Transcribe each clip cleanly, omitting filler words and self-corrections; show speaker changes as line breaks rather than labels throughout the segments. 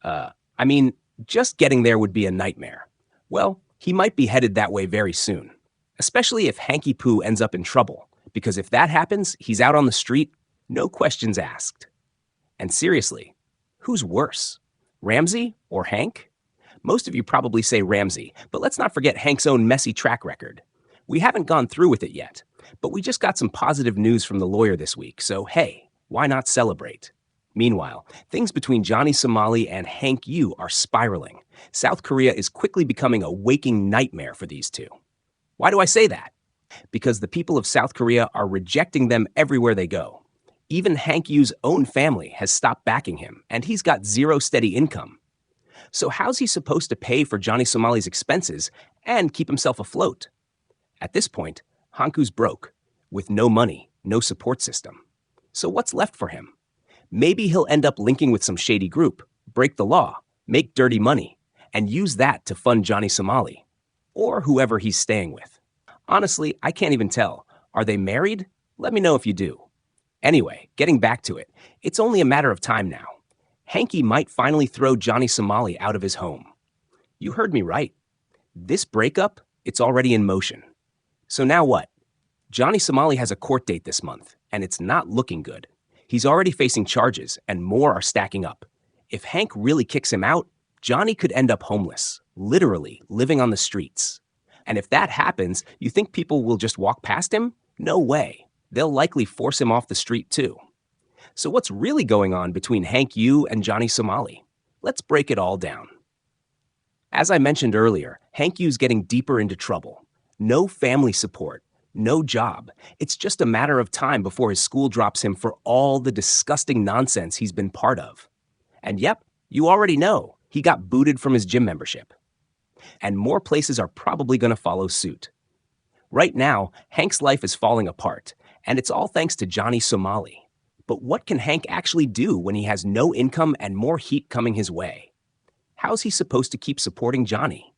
Uh, I mean, just getting there would be a nightmare. Well, he might be headed that way very soon, especially if Hanky Poo ends up in trouble, because if that happens, he's out on the street, no questions asked. And seriously, who's worse, Ramsey or Hank? Most of you probably say Ramsey, but let's not forget Hank's own messy track record. We haven't gone through with it yet, but we just got some positive news from the lawyer this week, so hey, why not celebrate? Meanwhile, things between Johnny Somali and Hank U are spiraling. South Korea is quickly becoming a waking nightmare for these two. Why do I say that? Because the people of South Korea are rejecting them everywhere they go. Even Hank U's own family has stopped backing him, and he's got zero steady income. So how's he supposed to pay for Johnny Somali's expenses and keep himself afloat? At this point, Hanku's broke, with no money, no support system. So what's left for him? Maybe he'll end up linking with some shady group, break the law, make dirty money, and use that to fund Johnny Somali, or whoever he's staying with. Honestly, I can't even tell. Are they married? Let me know if you do. Anyway, getting back to it, it's only a matter of time now. Hanky might finally throw Johnny Somali out of his home. You heard me right. This breakup, it's already in motion. So now what? Johnny Somali has a court date this month, and it's not looking good. He's already facing charges, and more are stacking up. If Hank really kicks him out, Johnny could end up homeless, literally living on the streets. And if that happens, you think people will just walk past him? No way. They'll likely force him off the street too. So what's really going on between Hank U and Johnny Somali? Let's break it all down. As I mentioned earlier, Hank U's getting deeper into trouble. No family support, no job. It's just a matter of time before his school drops him for all the disgusting nonsense he's been part of. And yep, you already know, he got booted from his gym membership. And more places are probably going to follow suit. Right now, Hank's life is falling apart, and it's all thanks to Johnny Somali. But what can Hank actually do when he has no income and more heat coming his way? How's he supposed to keep supporting Johnny?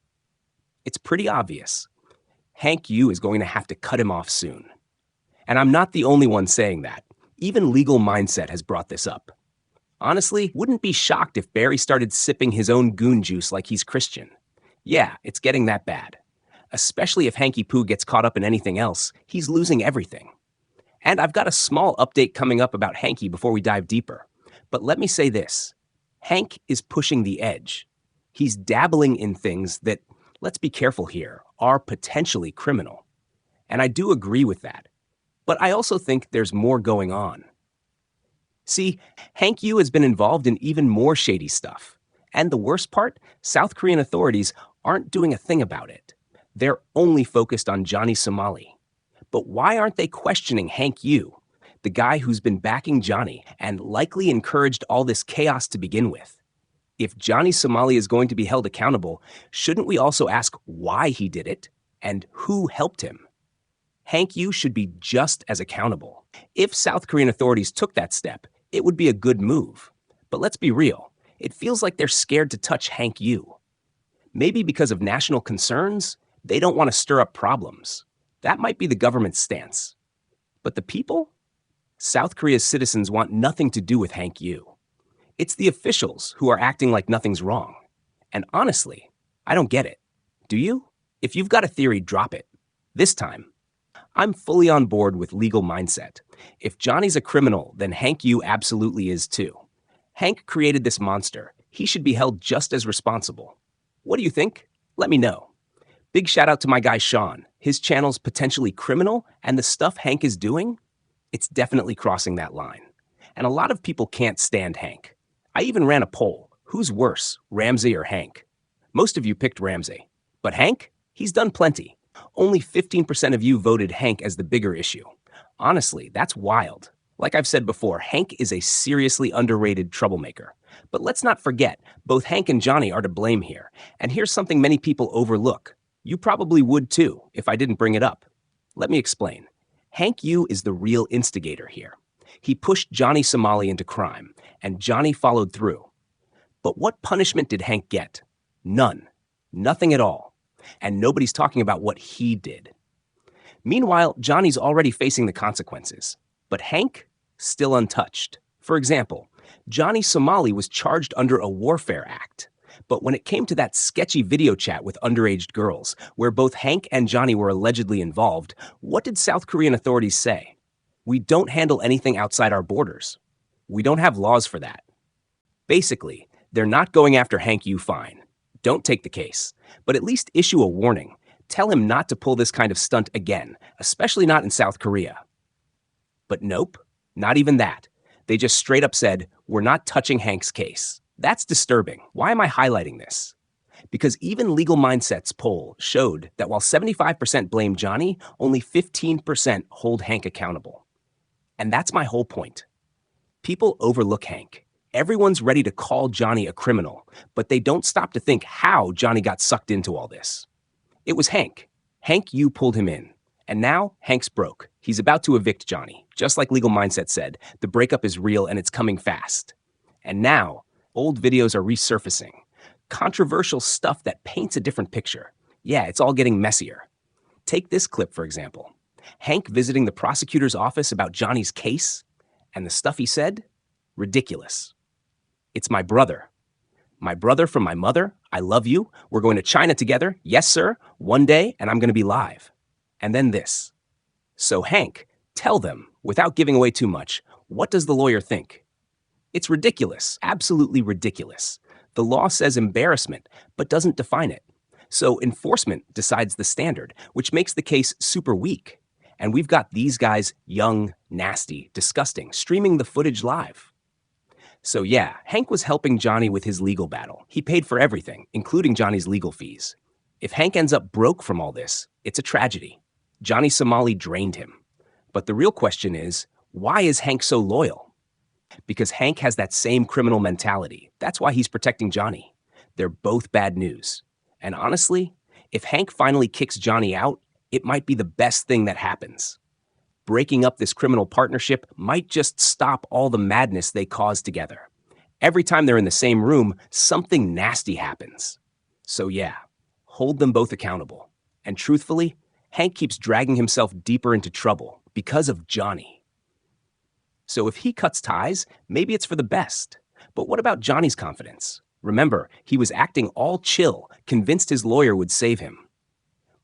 It's pretty obvious. Hank U is going to have to cut him off soon. And I'm not the only one saying that. Even Legal Mindset has brought this up. Honestly, wouldn't be shocked if Barry started sipping his own goon juice like he's Christian. Yeah, it's getting that bad. Especially if Hanky Poo gets caught up in anything else, he's losing everything. And I've got a small update coming up about Hanky before we dive deeper. But let me say this. Hank is pushing the edge. He's dabbling in things that, let's be careful here, are potentially criminal. And I do agree with that. But I also think there's more going on. See, Hank U has been involved in even more shady stuff. And the worst part, South Korean authorities aren't doing a thing about it. They're only focused on Johnny Somali. But why aren't they questioning Hank U, the guy who's been backing Johnny and likely encouraged all this chaos to begin with? If Johnny Somali is going to be held accountable, shouldn't we also ask why he did it and who helped him? Hank U should be just as accountable. If South Korean authorities took that step, it would be a good move. But let's be real, it feels like they're scared to touch Hank U. Maybe because of national concerns, they don't want to stir up problems. That might be the government's stance. But the people? South Korea's citizens want nothing to do with Hank U. It's the officials who are acting like nothing's wrong. And honestly, I don't get it. Do you? If you've got a theory, drop it. This time, I'm fully on board with Legal Mindset. If Johnny's a criminal, then Hank U absolutely is too. Hank created this monster. He should be held just as responsible. What do you think? Let me know. Big shout out to my guy Sean. His channel's potentially criminal, and the stuff Hank is doing, it's definitely crossing that line. And a lot of people can't stand Hank. I even ran a poll. Who's worse, Ramsey or Hank? Most of you picked Ramsey. But Hank? He's done plenty. Only 15% of you voted Hank as the bigger issue. Honestly, that's wild. Like I've said before, Hank is a seriously underrated troublemaker. But let's not forget, both Hank and Johnny are to blame here. And here's something many people overlook. You probably would too, if I didn't bring it up. Let me explain. Hank U is the real instigator here. He pushed Johnny Somali into crime, and Johnny followed through. But what punishment did Hank get? None. Nothing at all. And nobody's talking about what he did. Meanwhile, Johnny's already facing the consequences. But Hank? Still untouched. For example, Johnny Somali was charged under a Warfare Act. But when it came to that sketchy video chat with underage girls, where both Hank and Johnny were allegedly involved, what did South Korean authorities say? We don't handle anything outside our borders. We don't have laws for that. Basically, they're not going after Hank U fine. Don't take the case, but at least issue a warning. Tell him not to pull this kind of stunt again, especially not in South Korea. But nope, not even that. They just straight up said, we're not touching Hank's case. That's disturbing. Why am I highlighting this? Because even Legal Mindset's poll showed that while 75% blame Johnny, only 15% hold Hank accountable. And that's my whole point. People overlook Hank. Everyone's ready to call Johnny a criminal, but they don't stop to think how Johnny got sucked into all this. It was Hank. Hank U pulled him in. And now, Hank's broke. He's about to evict Johnny. Just like Legal Mindset said, the breakup is real and it's coming fast. And now, old videos are resurfacing. Controversial stuff that paints a different picture. Yeah, it's all getting messier. Take this clip, for example. Hank visiting the prosecutor's office about Johnny's case, and the stuff he said? Ridiculous. It's my brother. My brother from my mother. I love you. We're going to China together. Yes, sir. One day, and I'm going to be live. And then this. So Hank, tell them, without giving away too much, what does the lawyer think? It's ridiculous, absolutely ridiculous. The law says embarrassment, but doesn't define it. So enforcement decides the standard, which makes the case super weak. And we've got these guys, young, nasty, disgusting, streaming the footage live. So yeah, Hank was helping Johnny with his legal battle. He paid for everything, including Johnny's legal fees. If Hank ends up broke from all this, it's a tragedy. Johnny Somali drained him. But the real question is, why is Hank so loyal? Because Hank has that same criminal mentality. That's why he's protecting Johnny. They're both bad news. And honestly, if Hank finally kicks Johnny out, it might be the best thing that happens. Breaking up this criminal partnership might just stop all the madness they caused together. Every time they're in the same room, something nasty happens. So yeah, hold them both accountable. And truthfully, Hank keeps dragging himself deeper into trouble because of Johnny. So if he cuts ties, maybe it's for the best. But what about Johnny's confidence? Remember, he was acting all chill, convinced his lawyer would save him.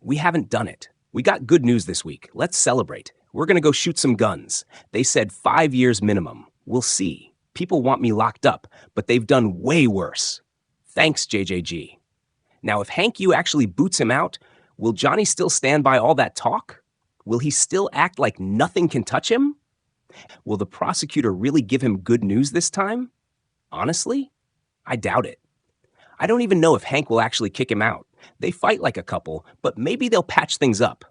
We haven't done it. We got good news this week. Let's celebrate. We're going to go shoot some guns. They said 5 years minimum. We'll see. People want me locked up, but they've done way worse. Thanks, JJG. Now, if Hank U actually boots him out, will Johnny still stand by all that talk? Will he still act like nothing can touch him? Will the prosecutor really give him good news this time? Honestly, I doubt it. I don't even know if Hank will actually kick him out. They fight like a couple, but maybe they'll patch things up.